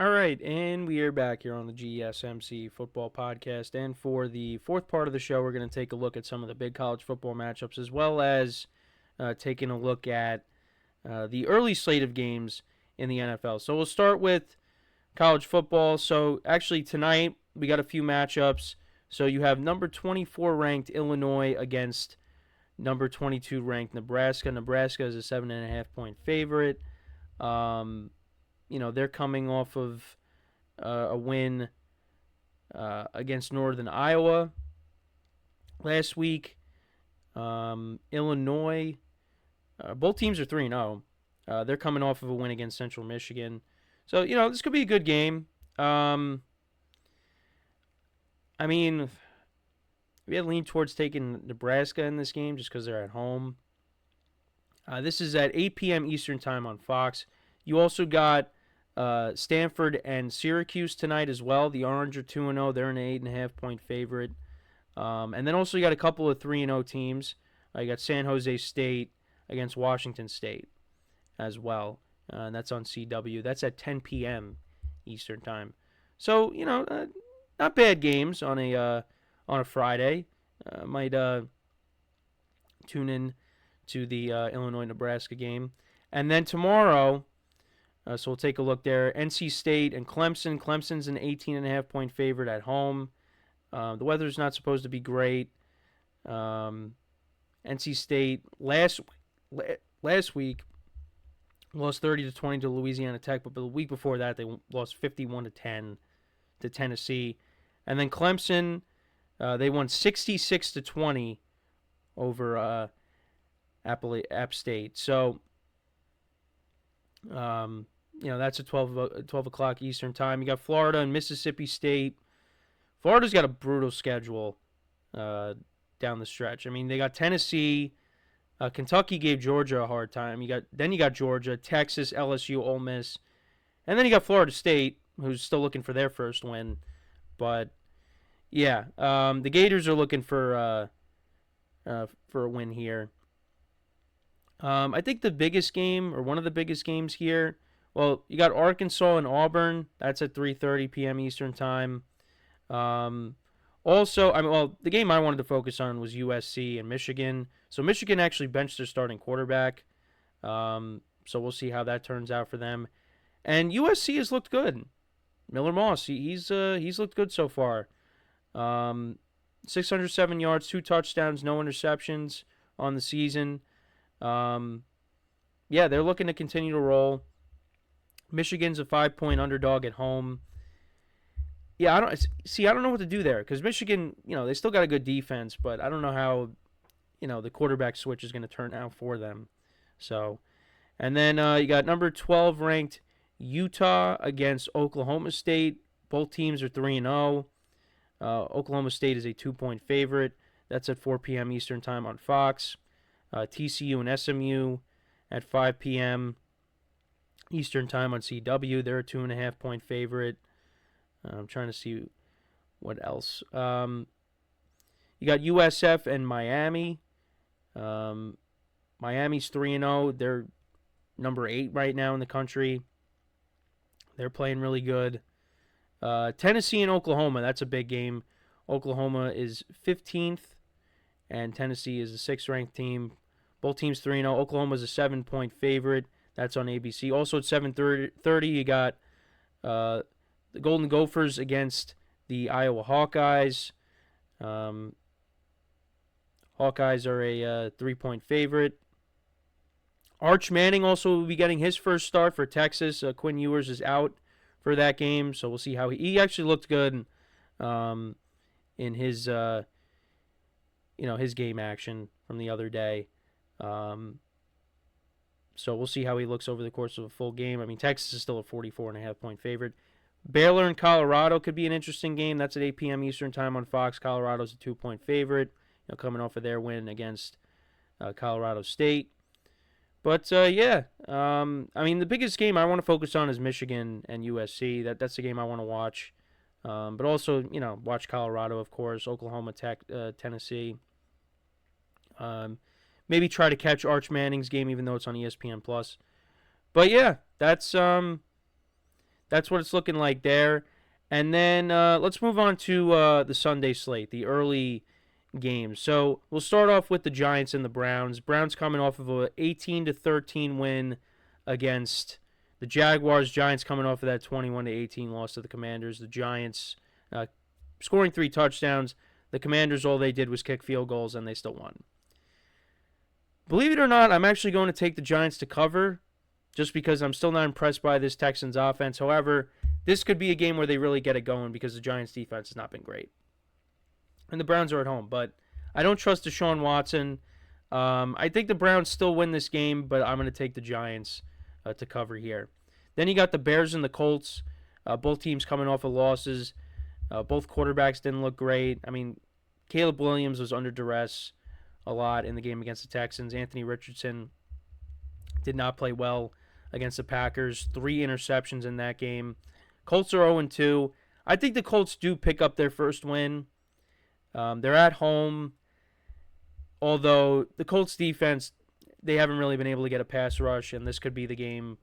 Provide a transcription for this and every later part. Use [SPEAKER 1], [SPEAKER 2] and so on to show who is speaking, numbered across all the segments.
[SPEAKER 1] All right, and we are back here on the GSMC Football Podcast. And for the fourth part of the show, we're going to take a look at some of the big college football matchups, as well as taking a look at the early slate of games in the NFL. So we'll start with college football. So actually tonight, we got a few matchups. So you have number 24 ranked Illinois against number 22 ranked Nebraska. Nebraska is a 7.5-point favorite. They're coming off of a win against Northern Iowa last week. Illinois, both teams are 3-0. They're coming off of a win against Central Michigan. So, this could be a good game. We had leaned towards taking Nebraska in this game just because they're at home. This is at 8 p.m. Eastern Time on Fox. You also got Stanford and Syracuse tonight as well. The Orange are 2-0. They're an 8.5-point favorite. And then also you got a couple of 3-0 teams. You got San Jose State against Washington State as well. And that's on CW. That's at 10 p.m. Eastern Time. So, not bad games on a Friday. Might tune in to the Illinois-Nebraska game. And then tomorrow, so we'll take a look there. NC State and Clemson. Clemson's an 18.5-point favorite at home. The weather's not supposed to be great. NC State last week lost 30-20 to Louisiana Tech, but the week before that they lost 51-10 to Tennessee. And then Clemson, they won 66-20 over App State. So, that's at 12 o'clock Eastern Time. You got Florida and Mississippi State. Florida's got a brutal schedule down the stretch. I mean, they got Tennessee. Kentucky gave Georgia a hard time. You got Georgia, Texas, LSU, Ole Miss. And then you got Florida State, who's still looking for their first win. But, yeah, the Gators are looking for a win here. I think the biggest game, or one of the biggest games here, well, you got Arkansas and Auburn. That's at 3:30 p.m. Eastern Time. The game I wanted to focus on was USC and Michigan. So Michigan actually benched their starting quarterback. So we'll see how that turns out for them. And USC has looked good. Miller Moss, he's looked good so far. 607 yards, 2 touchdowns, no interceptions on the season. They're looking to continue to roll. Michigan's a 5-point underdog at home. Yeah, I don't know what to do there because Michigan, they still got a good defense, but I don't know how, the quarterback switch is going to turn out for them. So, and then you got number 12 ranked Utah against Oklahoma State. Both teams are 3-0. Oklahoma State is a 2-point favorite. That's at 4 p.m. Eastern Time on Fox. TCU and SMU at 5 p.m. Eastern Time on CW. They're a 2.5-point favorite. I'm trying to see what else. You got USF and Miami. Miami's 3-0. They're number 8 right now in the country. They're playing really good. Tennessee and Oklahoma, that's a big game. Oklahoma is 15th, and Tennessee is the 6th-ranked team. Both teams 3-0. Oklahoma's a 7-point favorite. That's on ABC. Also at 7:30, you got the Golden Gophers against the Iowa Hawkeyes. Hawkeyes are a 3-point favorite. Arch Manning also will be getting his first start for Texas. Quinn Ewers is out for that game, so we'll see how he actually looked good in his his game action from the other day. So we'll see how he looks over the course of a full game. I mean, Texas is still a 44.5-point favorite. Baylor and Colorado could be an interesting game. That's at 8 p.m. Eastern Time on Fox. Colorado's a 2-point favorite, coming off of their win against Colorado State. But, the biggest game I want to focus on is Michigan and USC. That's the game I want to watch. But also, watch Colorado, of course, Oklahoma, Tennessee. Maybe try to catch Arch Manning's game, even though it's on ESPN+. But, yeah, that's that's what it's looking like there. And then let's move on to the Sunday slate, the early games. So we'll start off with the Giants and the Browns. Browns coming off of a 18-13 win against the Jaguars. Giants coming off of that 21-18 loss to the Commanders. The Giants scoring 3 touchdowns. The Commanders, all they did was kick field goals, and they still won. Believe it or not, I'm actually going to take the Giants to cover just because I'm still not impressed by this Texans offense. However, this could be a game where they really get it going because the Giants defense has not been great. And the Browns are at home, but I don't trust Deshaun Watson. I think the Browns still win this game, but I'm going to take the Giants to cover here. Then you got the Bears and the Colts. Both teams coming off of losses. Both quarterbacks didn't look great. I mean, Caleb Williams was under duress a lot in the game against the Texans. Anthony Richardson did not play well against the Packers. 3 interceptions in that game. Colts are 0-2. I think the Colts do pick up their first win. They're at home, although the Colts defense, they haven't really been able to get a pass rush, and this could be the game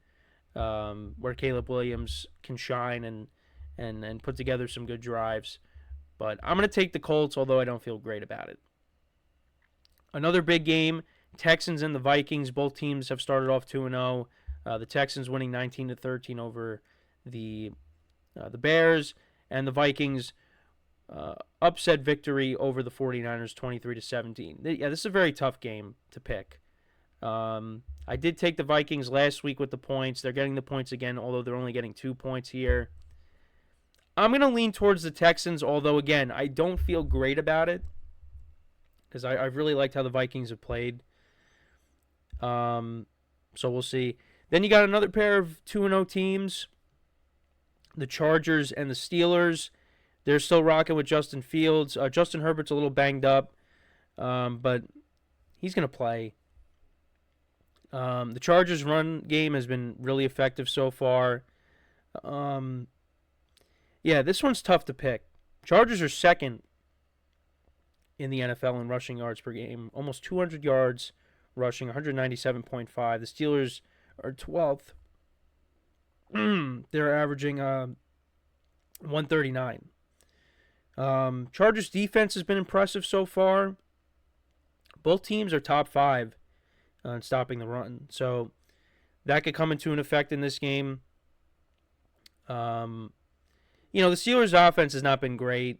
[SPEAKER 1] where Caleb Williams can shine and put together some good drives. But I'm going to take the Colts, although I don't feel great about it. Another big game, Texans and the Vikings. Both teams have started off 2-0. The Texans winning 19-13 over the Bears, and the Vikings upset victory over the 49ers 23-17. Yeah, this is a very tough game to pick. I did take the Vikings last week with the points. They're getting the points again, although they're only getting 2 points here. I'm going to lean towards the Texans, although, again, I don't feel great about it because I've really liked how the Vikings have played. So we'll see. Then you got another pair of 2-0 teams, the Chargers and the Steelers. They're still rocking with Justin Fields. Justin Herbert's a little banged up, but he's going to play. The Chargers' run game has been really effective so far. Yeah, this one's tough to pick. Chargers are second in the NFL in rushing yards per game, almost 200 yards rushing, 197.5. The Steelers are 12th. They're averaging 139. Chargers defense has been impressive so far. Both teams are top 5 in stopping the run, so that could come into an effect in this game. The Steelers' offense has not been great,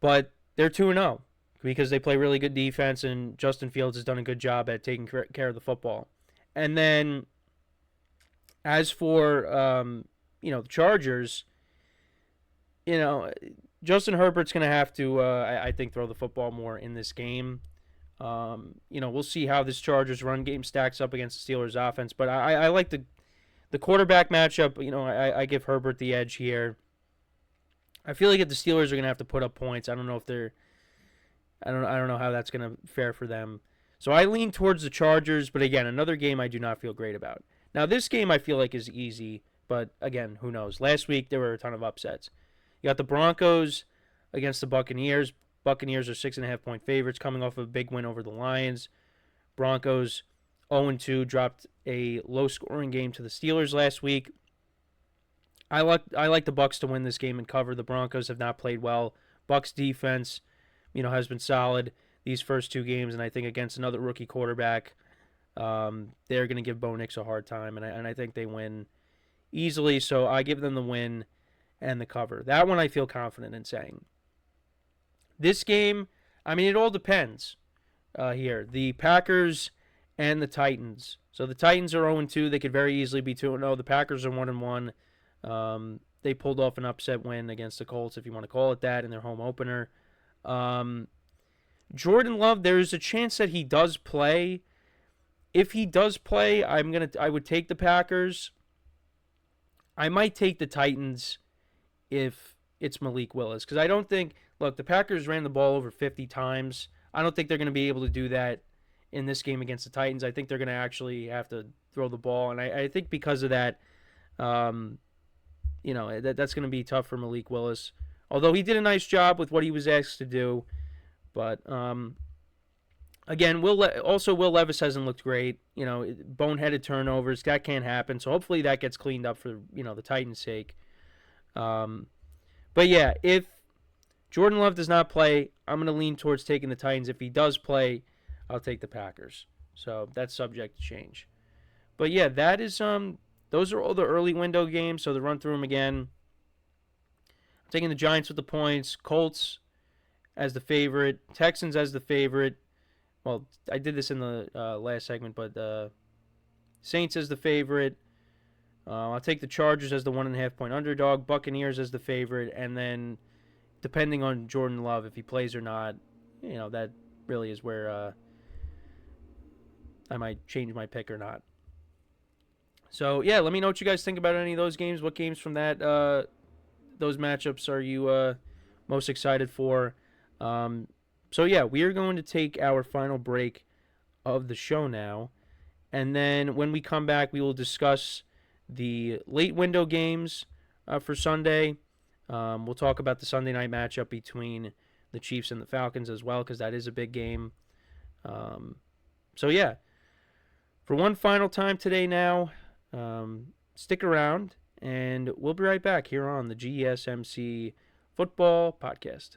[SPEAKER 1] but they're 2-0 because they play really good defense, and Justin Fields has done a good job at taking care of the football. And then, as for the Chargers, Justin Herbert's going to have to, I think, throw the football more in this game. We'll see how this Chargers run game stacks up against the Steelers offense, but I like the quarterback matchup. I give Herbert the edge here. I feel like if the Steelers are going to have to put up points, I don't know if they're, I don't know how that's going to fare for them. So I lean towards the Chargers, but again, another game I do not feel great about. Now this game I feel like is easy, but again, who knows? Last week there were a ton of upsets. You got the Broncos against the Buccaneers. Buccaneers are 6.5-point favorites coming off of a big win over the Lions. Broncos 0-2, dropped a low-scoring game to the Steelers last week. I like the Bucs to win this game and cover. The Broncos have not played well. Bucs defense, has been solid these first 2 games, and I think against another rookie quarterback, they're going to give Bo Nix a hard time, and I think they win easily. So I give them the win and the cover. That one I feel confident in saying. This game, it all depends here. The Packers and the Titans. So the Titans are 0-2. They could very easily be 2-0. The Packers are 1-1. They pulled off an upset win against the Colts, if you want to call it that, in their home opener. Jordan Love, there's a chance that he does play. If he does play, I would take the Packers. I might take the Titans if it's Malik Willis, because I don't think, look, the Packers ran the ball over 50 times. I don't think they're going to be able to do that in this game against the Titans. I think they're going to actually have to throw the ball, and I think because of that, that's going to be tough for Malik Willis. Although he did a nice job with what he was asked to do, but Again, Will Levis hasn't looked great. Boneheaded turnovers, that can't happen. So hopefully that gets cleaned up for the Titans' sake. But yeah, if Jordan Love does not play, I'm gonna lean towards taking the Titans. If he does play, I'll take the Packers. So that's subject to change. But yeah, that is those are all the early window games. So to run through them again, I'm taking the Giants with the points, Colts as the favorite, Texans as the favorite. Well, I did this in the last segment, but Saints as the favorite. I'll take the Chargers as the 1.5 point underdog, Buccaneers as the favorite, and then depending on Jordan Love, if he plays or not, that really is where I might change my pick or not. So yeah, let me know what you guys think about any of those games. What games from those matchups are you most excited for? So yeah, we are going to take our final break of the show now, and then when we come back, we will discuss the late window games for Sunday. We'll talk about the Sunday night matchup between the Chiefs and the Falcons as well, because that is a big game. So yeah, for one final time today now, stick around, and we'll be right back here on the GSMC Football Podcast.